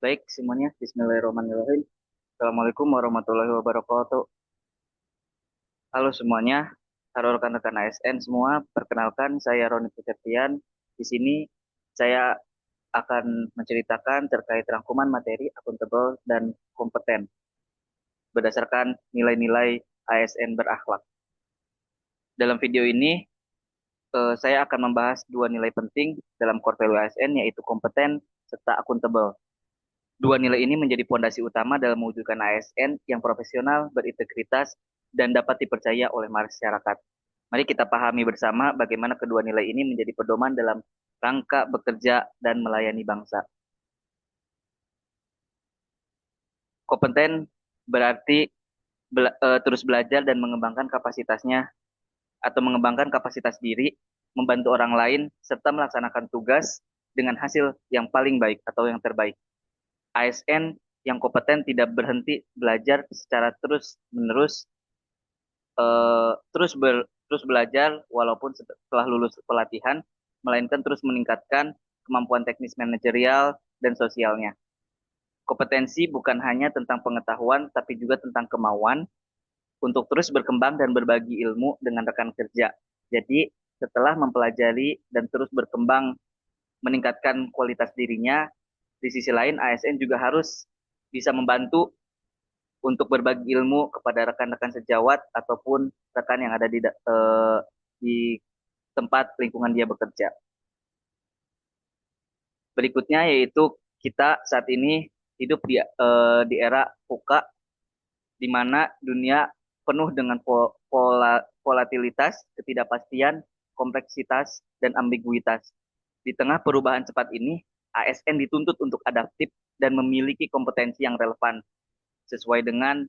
Baik semuanya, Bismillahirrahmanirrahim. Assalamualaikum warahmatullahi wabarakatuh. Halo semuanya, halo rekan-rekan ASN semua. Perkenalkan, saya Roni Pekertian. Di sini saya akan menceritakan terkait rangkuman materi akuntabel dan kompeten berdasarkan nilai-nilai ASN berakhlak. Dalam video ini, saya akan membahas dua nilai penting dalam core value ASN, yaitu kompeten serta akuntabel. Dua nilai ini menjadi fondasi utama dalam mewujudkan ASN yang profesional, berintegritas, dan dapat dipercaya oleh masyarakat. Mari kita pahami bersama bagaimana kedua nilai ini menjadi pedoman dalam rangka bekerja dan melayani bangsa. Kompeten berarti terus belajar dan mengembangkan kapasitasnya atau mengembangkan kapasitas diri, membantu orang lain, serta melaksanakan tugas dengan hasil yang paling baik atau yang terbaik. ASN yang kompeten tidak berhenti belajar secara terus-menerus, terus belajar walaupun setelah lulus pelatihan, melainkan terus meningkatkan kemampuan teknis manajerial dan sosialnya. Kompetensi bukan hanya tentang pengetahuan, tapi juga tentang kemauan untuk terus berkembang dan berbagi ilmu dengan rekan kerja. Jadi, setelah mempelajari dan terus berkembang, meningkatkan kualitas dirinya, di sisi lain ASN juga harus bisa membantu untuk berbagi ilmu kepada rekan-rekan sejawat ataupun rekan yang ada di tempat lingkungan dia bekerja. Berikutnya yaitu kita saat ini hidup di era VUCA, di mana dunia penuh dengan volatilitas, ketidakpastian, kompleksitas, dan ambiguitas. Di tengah perubahan cepat ini, ASN dituntut untuk adaptif dan memiliki kompetensi yang relevan sesuai dengan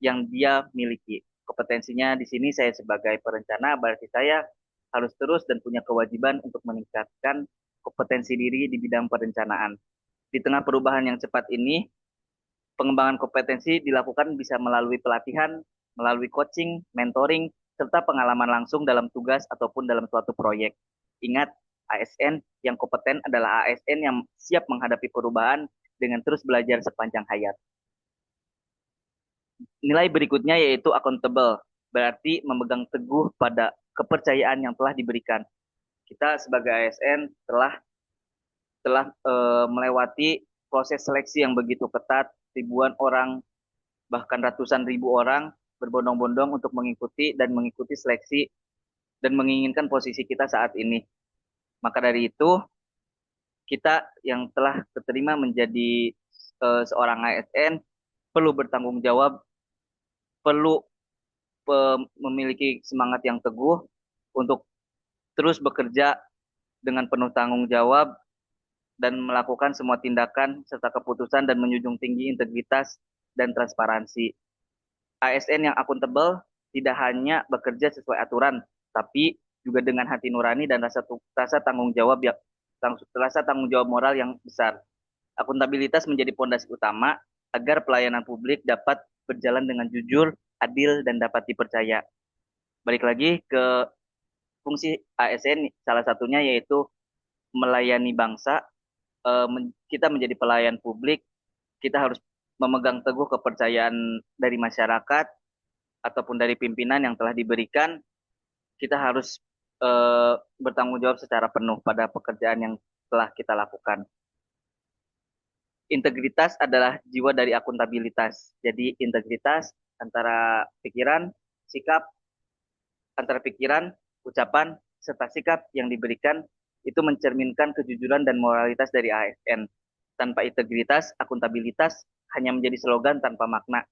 yang dia miliki. Kompetensinya di sini saya sebagai perencana, berarti saya harus terus dan punya kewajiban untuk meningkatkan kompetensi diri di bidang perencanaan. Di tengah perubahan yang cepat ini, pengembangan kompetensi dilakukan bisa melalui pelatihan, melalui coaching, mentoring, serta pengalaman langsung dalam tugas ataupun dalam suatu proyek. Ingat, ASN yang kompeten adalah ASN yang siap menghadapi perubahan dengan terus belajar sepanjang hayat. Nilai berikutnya yaitu accountable, berarti memegang teguh pada kepercayaan yang telah diberikan. Kita sebagai ASN telah melewati proses seleksi yang begitu ketat, ribuan orang bahkan ratusan ribu orang berbondong-bondong untuk mengikuti seleksi dan menginginkan posisi kita saat ini. Maka dari itu, kita yang telah terterima menjadi seorang ASN perlu bertanggung jawab, perlu memiliki semangat yang teguh untuk terus bekerja dengan penuh tanggung jawab dan melakukan semua tindakan serta keputusan dan menjunjung tinggi integritas dan transparansi. ASN yang akuntabel tidak hanya bekerja sesuai aturan, tapi juga dengan hati nurani dan rasa tanggung jawab rasa tanggung jawab moral yang besar. Akuntabilitas menjadi pondasi utama agar pelayanan publik dapat berjalan dengan jujur, adil, dan dapat dipercaya. Balik lagi ke fungsi ASN, salah satunya yaitu melayani bangsa. Kita menjadi pelayan publik, kita harus memegang teguh kepercayaan dari masyarakat ataupun dari pimpinan yang telah diberikan. Kita harus bertanggung jawab secara penuh pada pekerjaan yang telah kita lakukan. Integritas adalah jiwa dari akuntabilitas. Jadi integritas antara pikiran, sikap, antara pikiran, ucapan, serta sikap yang diberikan itu mencerminkan kejujuran dan moralitas dari ASN. Tanpa integritas, akuntabilitas hanya menjadi slogan tanpa makna.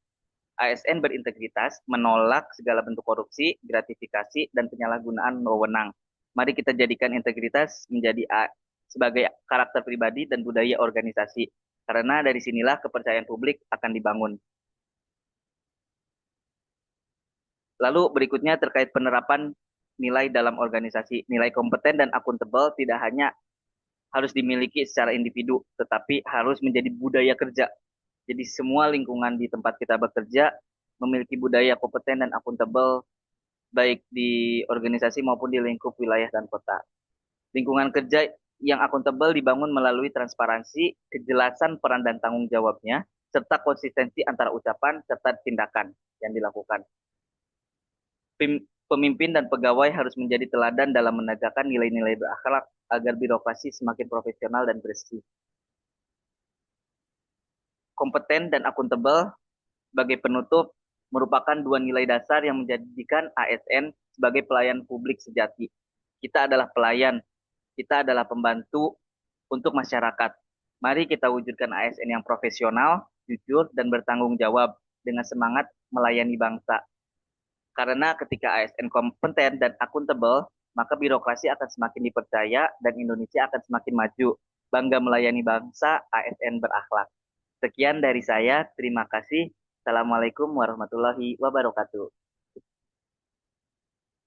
ASN berintegritas menolak segala bentuk korupsi, gratifikasi, dan penyalahgunaan wewenang. Mari kita jadikan integritas menjadi sebagai karakter pribadi dan budaya organisasi. Karena dari sinilah kepercayaan publik akan dibangun. Lalu berikutnya terkait penerapan nilai dalam organisasi. Nilai kompeten dan akuntabel tidak hanya harus dimiliki secara individu, tetapi harus menjadi budaya kerja. Jadi semua lingkungan di tempat kita bekerja memiliki budaya kompeten dan akuntabel, baik di organisasi maupun di lingkup wilayah dan kota. Lingkungan kerja yang akuntabel dibangun melalui transparansi, kejelasan peran dan tanggung jawabnya, serta konsistensi antara ucapan serta tindakan yang dilakukan. Pemimpin dan pegawai harus menjadi teladan dalam menegakkan nilai-nilai berakhlak agar birokrasi semakin profesional dan bersih. Kompeten dan akuntabel sebagai penutup merupakan dua nilai dasar yang menjadikan ASN sebagai pelayan publik sejati. Kita adalah pelayan, kita adalah pembantu untuk masyarakat. Mari kita wujudkan ASN yang profesional, jujur, dan bertanggung jawab dengan semangat melayani bangsa. Karena ketika ASN kompeten dan akuntabel, maka birokrasi akan semakin dipercaya dan Indonesia akan semakin maju. Bangga melayani bangsa, ASN berakhlak. Sekian dari saya, terima kasih. Assalamualaikum warahmatullahi wabarakatuh.